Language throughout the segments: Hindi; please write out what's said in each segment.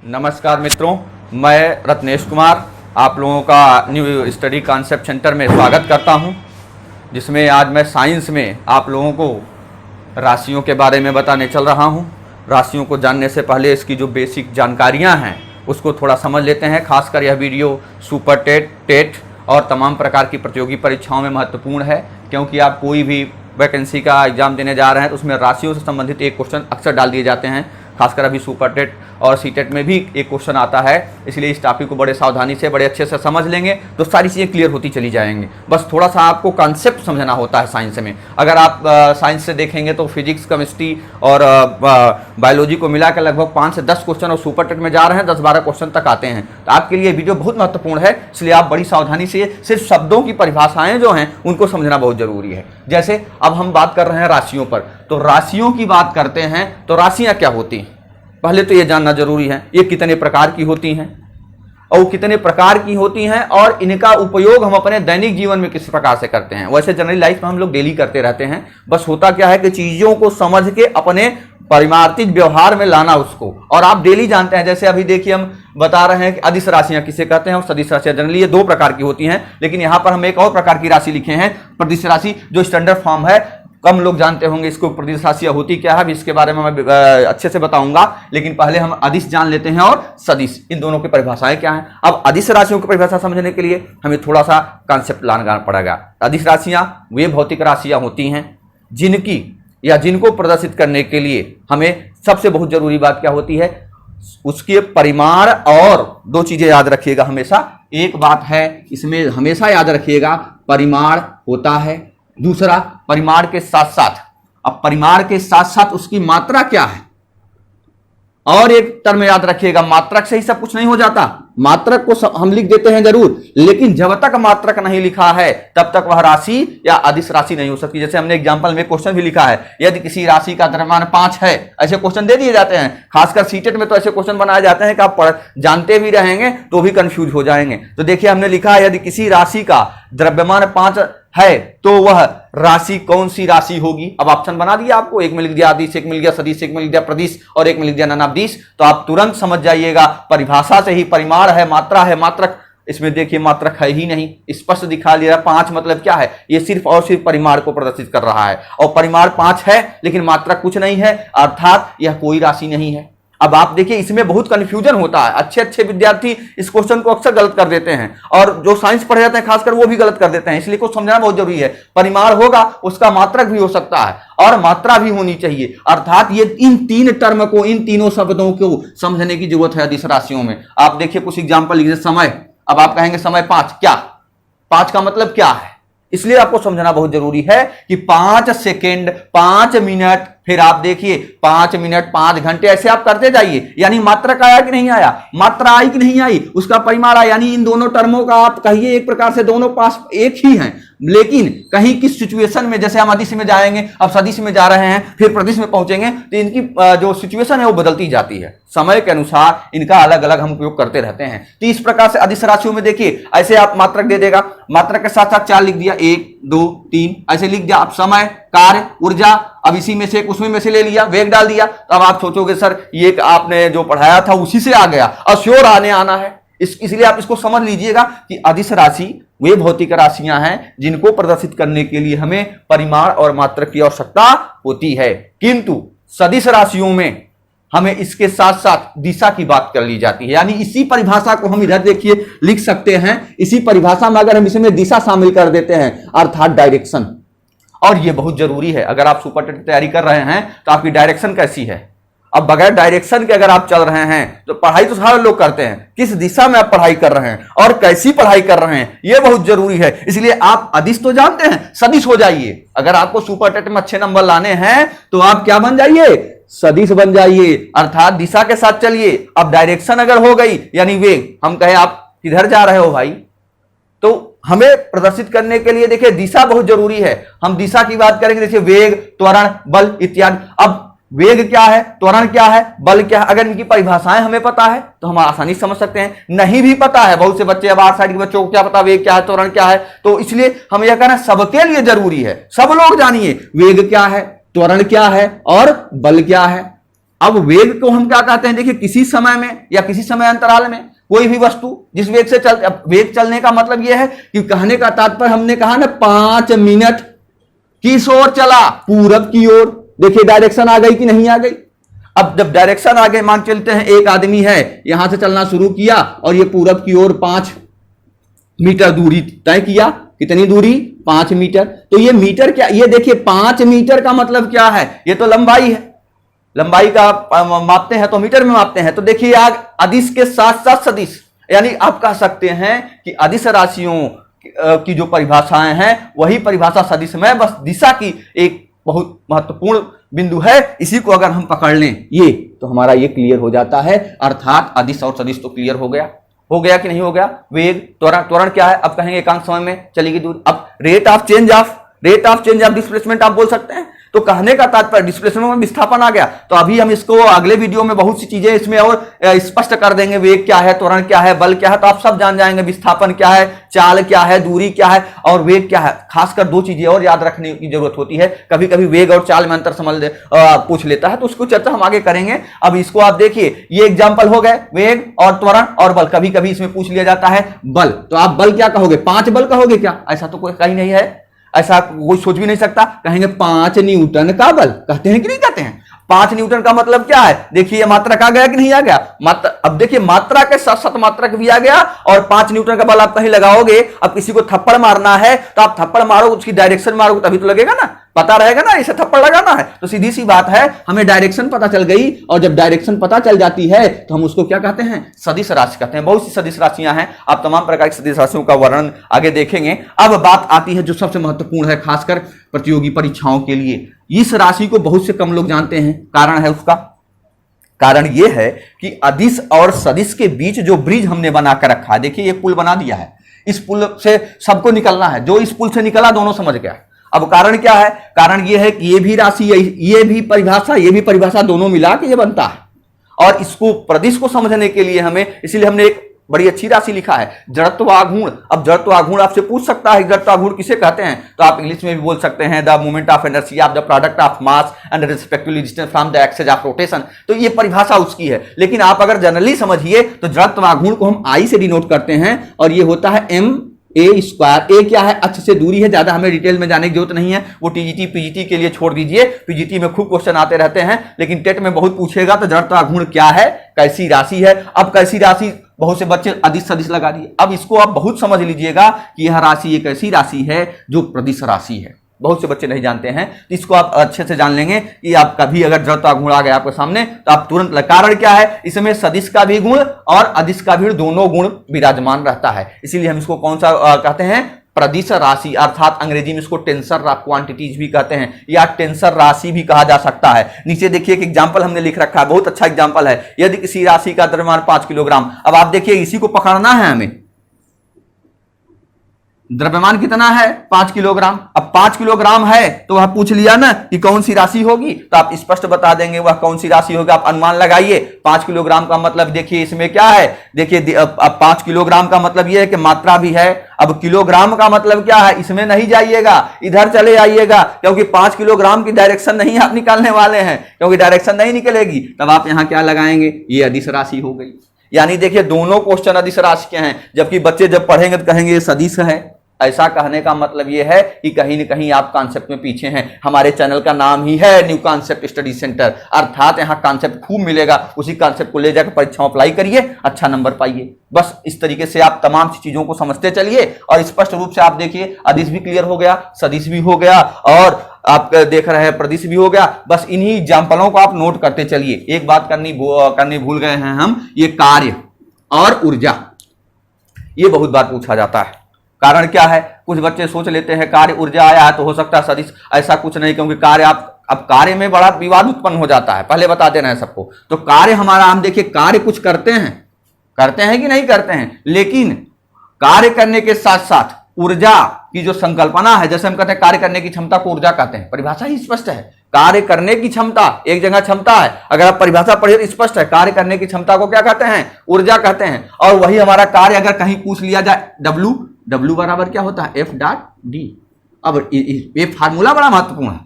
नमस्कार मित्रों, मैं रत्नेश कुमार आप लोगों का न्यू स्टडी कॉन्सेप्ट सेंटर में स्वागत करता हूं, जिसमें आज मैं साइंस में आप लोगों को राशियों के बारे में बताने चल रहा हूं। राशियों को जानने से पहले इसकी जो बेसिक जानकारियां हैं उसको थोड़ा समझ लेते हैं। खासकर यह वीडियो सुपर टेट, टेट और तमाम प्रकार की प्रतियोगी परीक्षाओं में महत्वपूर्ण है, क्योंकि आप कोई भी वैकेंसी का एग्जाम देने जा रहे हैं तो उसमें राशियों से संबंधित एक क्वेश्चन अक्सर डाल दिए जाते हैं। खासकर अभी सुपर टेट और सी टेट में भी एक क्वेश्चन आता है, इसलिए इस टॉपिक को बड़े सावधानी से बड़े अच्छे से समझ लेंगे तो सारी चीज़ें क्लियर होती चली जाएंगी। बस थोड़ा सा आपको कॉन्सेप्ट समझना होता है साइंस में। अगर आप साइंस से देखेंगे तो फिजिक्स, केमिस्ट्री और बायोलॉजी को मिलाकर लगभग 5 से 10 क्वेश्चन और सुपर टेट में जा रहे हैं 10-12 क्वेश्चन तक आते हैं। तो आपके लिए वीडियो बहुत महत्वपूर्ण है, इसलिए आप बड़ी सावधानी से सिर्फ शब्दों की परिभाषाएं जो हैं उनको समझना बहुत जरूरी है। जैसे अब हम बात कर रहे हैं राशियों पर, तो राशियों की बात करते हैं तो राशियां क्या होती हैं पहले तो ये जानना जरूरी है। ये कितने प्रकार की होती हैं और कितने प्रकार की होती हैं और इनका उपयोग हम अपने दैनिक जीवन में किस प्रकार से करते हैं। वैसे जनरली लाइफ में हम लोग डेली करते रहते हैं, बस होता क्या है कि चीजों को समझ के अपने पारिमार्थिक व्यवहार में लाना उसको, और आप डेली जानते हैं। जैसे अभी देखिए हम बता रहे हैं कि अदिश राशियां किसे कहते हैं और सदिश राशियां। जनरली ये 2 प्रकार की होती हैं, लेकिन यहां पर हम एक और प्रकार की राशि लिखे हैं, प्रदिश राशि, जो स्टैंडर्ड फॉर्म है। कम लोग जानते होंगे इसको प्रदिश राशियां होती क्या है, इसके बारे में मैं अच्छे से बताऊंगा, लेकिन पहले हम अदिश जान लेते हैं और सदिश, इन दोनों की परिभाषाएं क्या हैं। अब अदिश राशियों की परिभाषा समझने के लिए हमें थोड़ा सा कॉन्सेप्ट लाना पड़ेगा। अदिश राशियां वे भौतिक राशियां होती हैं जिनकी या जिनको प्रदर्शित करने के लिए हमें सबसे बहुत जरूरी बात क्या होती है, उसके परिमाण। और 2 चीजें याद रखिएगा हमेशा। एक बात है इसमें हमेशा याद रखिएगा, परिमाण होता है, दूसरा परिमाण के साथ साथ, अब परिमाण के साथ साथ उसकी मात्रा क्या है। और एक टर्म याद रखिएगा, मात्रक से ही सब कुछ नहीं हो जाता। मात्रक को हम लिख देते हैं जरूर, लेकिन जब तक मात्रक नहीं लिखा है तब तक वह राशि या अदिश राशि नहीं हो सकती। जैसे हमने एग्जांपल में क्वेश्चन भी लिखा है, यदि किसी राशि का द्रव्यमान 5 है, ऐसे क्वेश्चन दे दिए जाते हैं। खासकर सीटेट में तो ऐसे क्वेश्चन बनाए जाते हैं कि आप जानते भी रहेंगे तो भी कंफ्यूज हो जाएंगे। तो देखिए हमने लिखा है, यदि किसी राशि का द्रव्यमान 5 है तो वह राशि कौन सी राशि होगी। अब ऑप्शन बना दिया आपको, एक में लिख दिया अदिश, एक में लिख दिया सदिश, एक में लिख दिया प्रदिश और एक में लिख दिया ननादिश। तो आप तुरंत समझ जाइएगा परिभाषा से ही, परिमाण है, मात्रा है, मात्रक। इसमें देखिए मात्रक है ही नहीं, स्पष्ट दिखा लिया। 5 मतलब क्या है, ये सिर्फ और सिर्फ परिमाण को प्रदर्शित कर रहा है, और परिमाण 5 है लेकिन मात्रक कुछ नहीं है, अर्थात यह कोई राशि नहीं है। अब आप देखिए इसमें बहुत कंफ्यूजन होता है। अच्छे विद्यार्थी इस क्वेश्चन को अक्सर गलत कर देते हैं, और जो साइंस पढ़े जाते हैं खासकर वो भी गलत कर देते हैं, इसलिए कुछ समझना बहुत जरूरी है। परिमाण होगा, उसका मात्रक भी हो सकता है और मात्रा भी होनी चाहिए, अर्थात ये इन 3 टर्म को, इन तीनों शब्दों को समझने की जरूरत है अदिश राशियों में। आप देखिए कुछ एग्जाम्पल लिखिए। समय, अब आप कहेंगे समय 5, क्या 5 का मतलब क्या है, इसलिए आपको समझना बहुत जरूरी है कि 5 सेकेंड, 5 मिनट, फिर आप देखिए 5 मिनट, 5 घंटे, ऐसे आप करते जाइए। यानी मात्रक आया कि नहीं आया, मात्रा आई कि नहीं आई, उसका परिमाण आया। यानी इन दोनों टर्मों का आप कहिए एक प्रकार से दोनों पास एक ही हैं, लेकिन कहीं किस सिचुएशन में, जैसे हम अदिश में जाएंगे, अब सदिश में जा रहे हैं, फिर प्रदिश में पहुंचेंगे, तो इनकी जो सिचुएशन है वो बदलती जाती है। समय के अनुसार इनका अलग अलग हम उपयोग करते रहते हैं। तो इस प्रकार से अदिश राशियों में देखिए ऐसे आप मात्रक दे देगा, मात्रक के साथ साथ 4 लिख दिया, 1, 2, 3 ऐसे लिख दिया। अब समय, कार्य, ऊर्जा, अब इसी में से उसमें में से ले लिया, वेग डाल दिया। तो अब आप सोचोगे सर ये आपने जो पढ़ाया था उसी से आ गया, और श्योर आना है। इसलिए आप इसको समझ लीजिएगा कि अदिश राशि वे भौतिक राशियां हैं जिनको प्रदर्शित करने के लिए हमें परिमाण और मात्रक की आवश्यकता होती है, किंतु सदिश राशियों में हमें इसके साथ साथ दिशा की बात कर ली जाती है। यानी इसी परिभाषा को हम इधर देखिए लिख सकते हैं, इसी परिभाषा में अगर हम इसमें दिशा शामिल कर देते हैं, अर्थात डायरेक्शन। और ये बहुत जरूरी है, अगर आप सुपर टेट की तैयारी कर रहे हैं तो आपकी डायरेक्शन कैसी है। अब बगैर डायरेक्शन के अगर आप चल रहे हैं तो पढ़ाई तो सारे लोग करते हैं, किस दिशा में आप पढ़ाई कर रहे हैं और कैसी पढ़ाई कर रहे हैं ये बहुत जरूरी है। इसलिए आप अदिश तो जानते हैं, सदिश हो जाइए। अगर आपको सुपर टेट में अच्छे नंबर लाने हैं तो आप क्या बन जाइए, सदिश बन जाइए, अर्थात दिशा के साथ चलिए। अब डायरेक्शन अगर हो गई यानी वेग, हम कहे आप किधर जा रहे हो भाई, तो हमें प्रदर्शित करने के लिए देखिए दिशा बहुत जरूरी है। हम दिशा की बात करेंगे, जैसे वेग, त्वरण, बल इत्यादि। अब वेग क्या है, त्वरण क्या है, बल क्या है, अगर इनकी परिभाषाएं हमें पता है तो हम आसानी से समझ सकते हैं। नहीं भी पता है, बहुत से बच्चे, अब आर्ट साइड के बच्चों को क्या पता वेग क्या है, त्वरण क्या है, तो इसलिए हम यह कहना सबके लिए जरूरी है, सब लोग जानिए वेग क्या है, त्वरण क्या है और बल क्या है। अब वेग को हम क्या कहते हैं, देखिए किसी समय में या किसी समय अंतराल में कोई भी वस्तु जिस वेग से वेग चलने का मतलब यह है कि कहने का तात्पर्य हमने कहा ना 5 मिनट किस ओर चला, पूरब की ओर। देखिए डायरेक्शन आ गई कि नहीं आ गई। अब जब डायरेक्शन आ गई, मान चलते हैं एक आदमी है यहां से चलना शुरू किया और ये पूरब की ओर 5 मीटर दूरी तय किया। कितनी दूरी? 5 मीटर। तो ये मीटर क्या, ये देखिए 5 मीटर का मतलब क्या है, ये तो लंबाई है। लंबाई का मापते हैं तो मीटर में मापते हैं। तो देखिए अदिश के साथ साथ सदिश, यानी आप कह सकते हैं कि अदिश राशियों की जो परिभाषाएं हैं वही परिभाषा सदिश में, बस दिशा की एक बहुत महत्वपूर्ण बिंदु है। इसी को अगर हम पकड़ लें ये, तो हमारा ये क्लियर हो जाता है। अर्थात अदिश और सदिश तो क्लियर हो गया कि नहीं हो गया। वेग, त्वरण, त्वरण क्या है, अब कहेंगे एकांक समय में चलेगी दूरी। अब rate of change of displacement आप बोल सकते हैं। तो कहने का तात्पर्य डिस्प्लेसमेंट में विस्थापन आ गया। तो अभी हम इसको अगले वीडियो में बहुत सी चीजें इसमें और स्पष्ट कर देंगे। वेग क्या है, त्वरण क्या है, बल क्या है, तो आप सब जान जाएंगे। विस्थापन क्या है, चाल क्या है, दूरी क्या है और वेग क्या है। खासकर 2 चीजें और याद रखने की जरूरत होती है। कभी कभी वेग और चाल में अंतर पूछ लेता है, तो उसको चर्चा हम आगे करेंगे। अब इसको आप देखिए, ये एग्जाम्पल हो गए वेग और त्वरण और बल। कभी कभी इसमें पूछ लिया जाता है बल, तो आप बल क्या कहोगे, 5 बल कहोगे क्या? ऐसा तो कोई कहीं नहीं है, ऐसा कोई सोच भी नहीं सकता। कहेंगे 5 न्यूटन का बल, कहते हैं कि नहीं कहते हैं? 5 न्यूटन का मतलब क्या है, देखिए मात्रक आ गया कि नहीं आ गया। अब देखिए मात्रा के साथ साथ मात्रक भी आ गया और 5 न्यूटन का बल आप कहीं लगाओगे। अब किसी को थप्पड़ मारना है तो आप थप्पड़ मारो, उसकी डायरेक्शन मारोगे तभी तो लगेगा ना, पता रहेगा ना इसे थप्पड़ लगाना है। तो सीधी सी बात है, हमें डायरेक्शन पता चल गई और जब डायरेक्शन पता चल जाती है तो हम उसको क्या कहते हैं, सदिश राशि कहते हैं। बहुत सी सदिश राशियां हैं, आप तमाम प्रकार की सदिश राशियों का वर्णन आगे देखेंगे। अब बात आती है जो सबसे महत्वपूर्ण है खासकर प्रतियोगी परीक्षाओं के लिए। इस राशि को बहुत से कम लोग जानते हैं। कारण है उसका, कारण यह है कि अदिश और सदिश के बीच जो ब्रिज हमने बनाकर रखा है, देखिए ये पुल बना दिया है, इस पुल से सबको निकलना है। जो इस पुल से निकला दोनों समझ गया। अब कारण क्या है, कारण यह है कि ये भी राशि, ये भी परिभाषा दोनों मिला के ये बनता है। और इसको प्रदिश को समझने के लिए हमें, इसलिए हमने एक बड़ी अच्छी राशि लिखा है, जड़त्वाघूर्ण। अब जड़त्वाघूर्ण आपसे पूछ सकता है जड़त्वाघूर्ण किसे कहते हैं, तो आप इंग्लिश में भी बोल सकते हैं the moment of inertia of the product of mass and respectively distance from the axis of rotation. तो ये परिभाषा उसकी है। लेकिन आप अगर जनरली समझिए तो जड़त्वाघूर्ण को हम आई से डिनोट करते हैं और ये होता है m² ए क्या है, अक्ष से दूरी है। ज्यादा हमें डिटेल में जाने की जरूरत नहीं है, वो टीजीटी पीजीटी के लिए छोड़ दीजिए। पीजीटी में खूब क्वेश्चन आते रहते हैं, लेकिन टेट में बहुत पूछेगा। तो जड़त्वाघूर्ण क्या है, कैसी राशि है। अब कैसी राशि, बहुत से बच्चे अदिश सदिश लगा दिए। अब इसको आप बहुत समझ लीजिएगा कि यह राशि एक ऐसी राशि है जो प्रदिश राशि है। बहुत से बच्चे नहीं जानते हैं, तो इसको आप अच्छे से जान लेंगे कि आप कभी अगर जड़त्वाघूर्ण आ गया आपके सामने तो आप तुरंत, कारण क्या है, इसमें सदिश का भी गुण और अदिश का भी दोनों गुण विराजमान रहता है। इसीलिए हम इसको कौन सा कहते हैं, प्रदिश राशि, अर्थात अंग्रेजी में इसको टेंसर क्वांटिटीज भी कहते हैं या टेंसर राशि भी कहा जा सकता है। नीचे देखिए एक एग्जांपल हमने लिख रखा है, बहुत अच्छा एग्जांपल है। यदि किसी राशि का द्रव्यमान 5 किलोग्राम, अब आप देखिए इसी को पकड़ना है हमें। द्रव्यमान कितना है, 5 किलोग्राम। अब 5 किलोग्राम है तो वह पूछ लिया ना कि कौन सी राशि होगी, तो आप स्पष्ट बता देंगे वह कौन सी राशि होगी। आप अनुमान लगाइए। 5 किलोग्राम का मतलब देखिए इसमें क्या है, देखिए अब 5 किलोग्राम का मतलब यह है कि मात्रा भी है। अब किलोग्राम का मतलब क्या है, इसमें नहीं जाइएगा, इधर चले आइएगा, क्योंकि 5 किलोग्राम की डायरेक्शन नहीं आप निकालने वाले हैं, क्योंकि डायरेक्शन नहीं निकलेगी। तब आप यहां क्या लगाएंगे, ये अदिश राशि हो गई। यानी देखिए दोनों क्वेश्चन अदिश राशि के हैं, जबकि बच्चे जब पढ़ेंगे तो कहेंगे ये सदिश है। ऐसा कहने का मतलब यह है कि कहीं न कहीं आप कॉन्सेप्ट में पीछे हैं। हमारे चैनल का नाम ही है न्यू कॉन्सेप्ट स्टडी सेंटर, अर्थात यहाँ कॉन्सेप्ट खूब मिलेगा। उसी कॉन्सेप्ट को ले जाकर परीक्षाओं अप्लाई करिए, अच्छा नंबर पाइए। बस इस तरीके से आप तमाम चीजों को समझते चलिए और स्पष्ट रूप से आप देखिए अदिश भी क्लियर हो गया, सदिश भी हो गया और आप देख रहे हैं प्रदिश भी हो गया। बस इन्हीं एग्जाम्पलों को आप नोट करते चलिए। एक बात करनी भूल गए हैं हम, ये कार्य और ऊर्जा, ये बहुत बार पूछा जाता है। कारण क्या है, कुछ बच्चे सोच लेते हैं कार्य ऊर्जा आया है तो हो सकता है सदिश, ऐसा कुछ नहीं, क्योंकि कार्य अब कार्य में बड़ा विवाद उत्पन्न हो जाता है, पहले बता देना है सबको। तो कार्य हमारा, हम देखिए कार्य कुछ करते हैं कि नहीं करते हैं, लेकिन कार्य करने के साथ साथ ऊर्जा की जो संकल्पना है, जैसे हम कहते हैं कार्य करने की क्षमता को ऊर्जा कहते हैं, परिभाषा ही स्पष्ट है। कार्य करने की क्षमता, एक जगह क्षमता है, अगर आप परिभाषा पढ़िए तो स्पष्ट है, कार्य करने की क्षमता को क्या कहते हैं, ऊर्जा कहते हैं। और वही हमारा कार्य अगर कहीं पूछ लिया जाए, W बराबर क्या होता है, F.D। अब ये फार्मूला बड़ा महत्वपूर्ण है।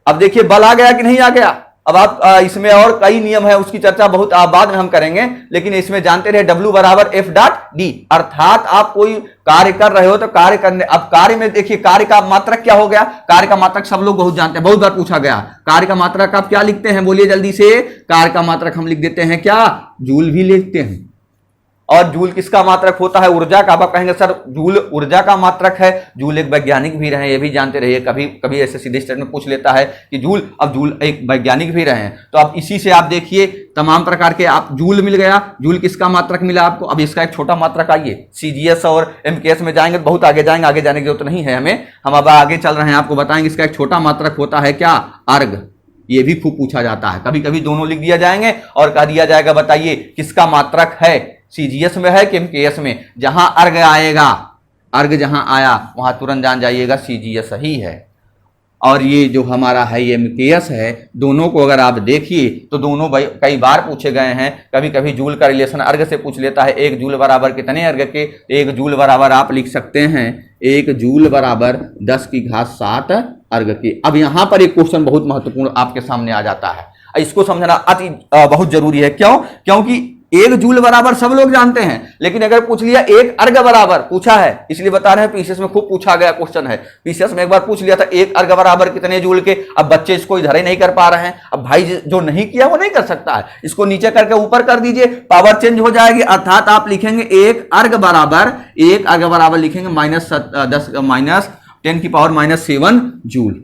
अब देखिए बल आ गया कि नहीं आ गया, अब आप इसमें और कई नियम है, उसकी चर्चा बहुत बाद में हम करेंगे, लेकिन इसमें जानते रहे W बराबर F डॉट D, अर्थात आप कोई कार्य कर रहे हो तो कार्य करने, अब कार्य में देखिए कार्य का मात्रक क्या हो गया, कार्य का मात्रक सब लोग बहुत जानते हैं, बहुत बार पूछा गया, कार्य का मात्रक आप क्या लिखते हैं, बोलिए जल्दी से। कार्य का मात्रक हम लिख देते हैं क्या, जूल भी लिखते हैं। और जूल किसका मात्रक होता है, ऊर्जा का। आप कहेंगे सर जूल ऊर्जा का मात्रक है, जूल एक वैज्ञानिक भी रहे, ये भी जानते रहिए, कभी कभी ऐसे सीधे स्टेट में पूछ लेता है कि जूल, अब जूल एक वैज्ञानिक भी रहे हैं। तो आप इसी से आप देखिए तमाम प्रकार के, आप जूल मिल गया, जूल किसका मात्रक मिला आपको। अब इसका एक छोटा मात्रक, आइए CGS और MKS में जाएंगे, बहुत आगे जाएंगे, आगे जाने की जरूरत नहीं है हमें, हम अब आगे चल रहे हैं, आपको बताएंगे। इसका एक छोटा मात्रक होता है क्या, अर्ग। ये भी खूब पूछा जाता है, कभी कभी दोनों लिख दिया जाएंगे और कह दिया जाएगा बताइए किसका मात्रक है, CGS में है कि MKS में। जहां अर्ग आएगा, अर्ग जहां आया वहां तुरंत जान जाइएगा CGS ही है। और ये जो हमारा है ये MKS है, दोनों को अगर आप देखिए तो दोनों कई बार पूछे गए हैं। कभी कभी जूल का रिलेशन अर्ग से पूछ लेता है, 1 जूल बराबर कितने अर्ग के, 1 जूल बराबर आप लिख सकते हैं 1 जूल बराबर 10 की घात 7 अर्ग के। अब यहां पर एक क्वेश्चन बहुत महत्वपूर्ण आपके सामने आ जाता है, इसको समझना अति बहुत जरूरी है। क्यों, क्योंकि 1 जूल बराबर सब लोग जानते हैं, लेकिन अगर पूछ लिया 1 अर्ग बराबर, पूछा है इसलिए बता रहे हैं, पीसीएस में खूब पूछा गया क्वेश्चन है। पीसीएस में एक बार पूछ लिया था 1 अर्ग बराबर कितने जूल के। अब बच्चे इसको इधर ही नहीं कर पा रहे हैं, अब भाई जो नहीं किया वो नहीं कर सकता है, इसको नीचे करके ऊपर कर दीजिए, पावर चेंज हो जाएगी। अर्थात आप लिखेंगे 1 अर्ग बराबर लिखेंगे -10⁻⁷ जूल।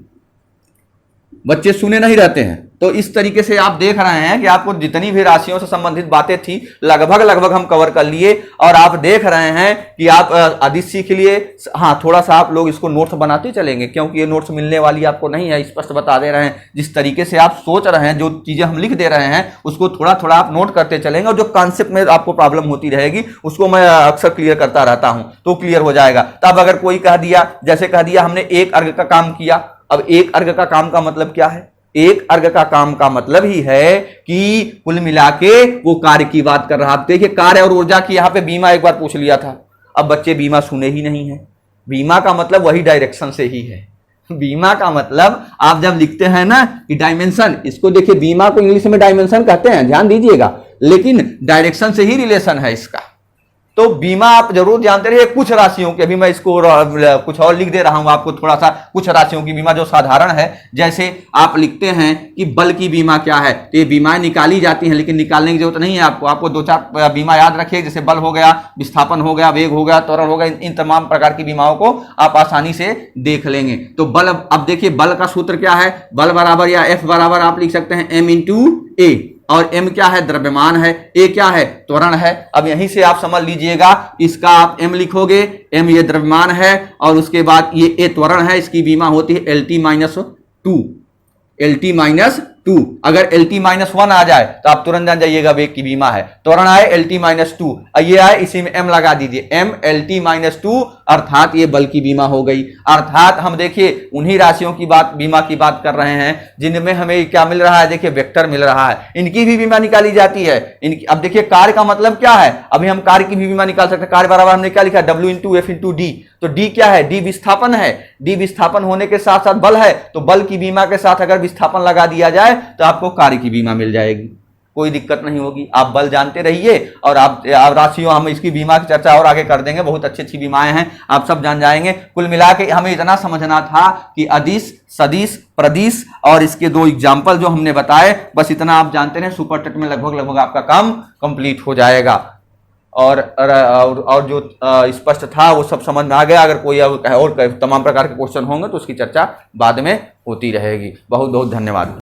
बच्चे सुने नहीं रहते हैं। तो इस तरीके से आप देख रहे हैं कि आपको जितनी भी राशियों से संबंधित बातें थी लगभग हम कवर कर लिए, और आप देख रहे हैं कि आप आदि सीख लिए। हाँ, थोड़ा सा आप लोग इसको नोट्स बनाते चलेंगे, क्योंकि ये नोट्स मिलने वाली आपको नहीं है, स्पष्ट बता दे रहे हैं। जिस तरीके से आप सोच रहे हैं, जो चीजें हम लिख दे रहे हैं, उसको थोड़ा थोड़ा आप नोट करते चलेंगे, और जो कॉन्सेप्ट में आपको प्रॉब्लम होती रहेगी उसको मैं अक्सर क्लियर करता रहता हूं, तो क्लियर हो जाएगा। तब अगर कोई कह दिया, जैसे कह दिया हमने 1 अर्ग का काम किया, अब 1 अर्ग का काम का मतलब क्या है, 1 अर्ग का काम का मतलब ही है कि कुल मिला के वो कार्य की बात कर रहा। आप देखिए कार्य और ऊर्जा की, यहां पे बीमा एक बार पूछ लिया था, अब बच्चे बीमा सुने ही नहीं है। बीमा का मतलब वही डायरेक्शन से ही है। बीमा का मतलब आप जब लिखते हैं ना कि डायमेंशन, इसको देखिए बीमा को इंग्लिश में डायमेंशन कहते हैं, ध्यान दीजिएगा, लेकिन डायरेक्शन से ही रिलेशन है इसका। तो बीमा आप जरूर जानते रहिए। कुछ राशियों के, अभी मैं इसको कुछ और लिख दे रहा हूं आपको थोड़ा सा, कुछ राशियों की बीमा जो साधारण है, जैसे आप लिखते हैं कि बल की बीमा क्या है, तो ये बीमाएं निकाली जाती हैं, लेकिन निकालने की जरूरत नहीं है आपको 2-4 बीमा याद रखिए, जैसे बल हो गया, विस्थापन हो गया, वेग हो गया, त्वरण हो गया, इन तमाम प्रकार की बीमाओं को आप आसानी से देख लेंगे। तो बल, अब देखिए बल का सूत्र क्या है, बल बराबर या F बराबर आप लिख सकते हैं M × A, और M क्या है, द्रव्यमान है, A क्या है, त्वरण है। अब यहीं से आप समझ लीजिएगा, इसका आप M लिखोगे, M ये द्रव्यमान है, और उसके बाद ये A त्वरण है, इसकी बीमा होती है LT-2, LT-2। अगर LT-1 आ जाए तो आप तुरंत जान जाइएगा वेग की बीमा है। त्वरण आए LT-2, ये आए, इसी में M लगा दीजिए, M LT-2, अर्थात ये बल की बीमा हो गई। अर्थात हम देखिए उन्हीं राशियों की बात, बीमा की बात कर रहे हैं जिनमें हमें क्या मिल रहा है, देखिए वेक्टर मिल रहा है, इनकी भी बीमा निकाली जाती है। इनकी, अब देखिए कार्य का मतलब क्या है, अभी हम कार्य की भी बीमा निकाल सकते हैं। कार्य बराबर हमने क्या लिखा है, W × F × D। तो D क्या है, D विस्थापन है, D विस्थापन होने के साथ साथ बल है, तो बल की बीमा के साथ अगर विस्थापन लगा दिया जाए तो आपको कार्य की बीमा मिल जाएगी, कोई दिक्कत नहीं होगी। आप बल जानते रहिए, और आप राशियों, हम इसकी बीमा की चर्चा और आगे कर देंगे, बहुत अच्छी अच्छी बीमाएं हैं, आप सब जान जाएंगे। कुल मिला के हमें इतना समझना था कि अदिश, सदिश, प्रदिश और इसके 2 एग्जाम्पल जो हमने बताए, बस इतना आप जानते हैं, सुपर टेट में लगभग आपका काम कंप्लीट हो जाएगा। और जो स्पष्ट था वो सब समझ में आ गया। अगर कोई और तमाम प्रकार के क्वेश्चन होंगे तो उसकी चर्चा बाद में होती रहेगी। बहुत बहुत धन्यवाद।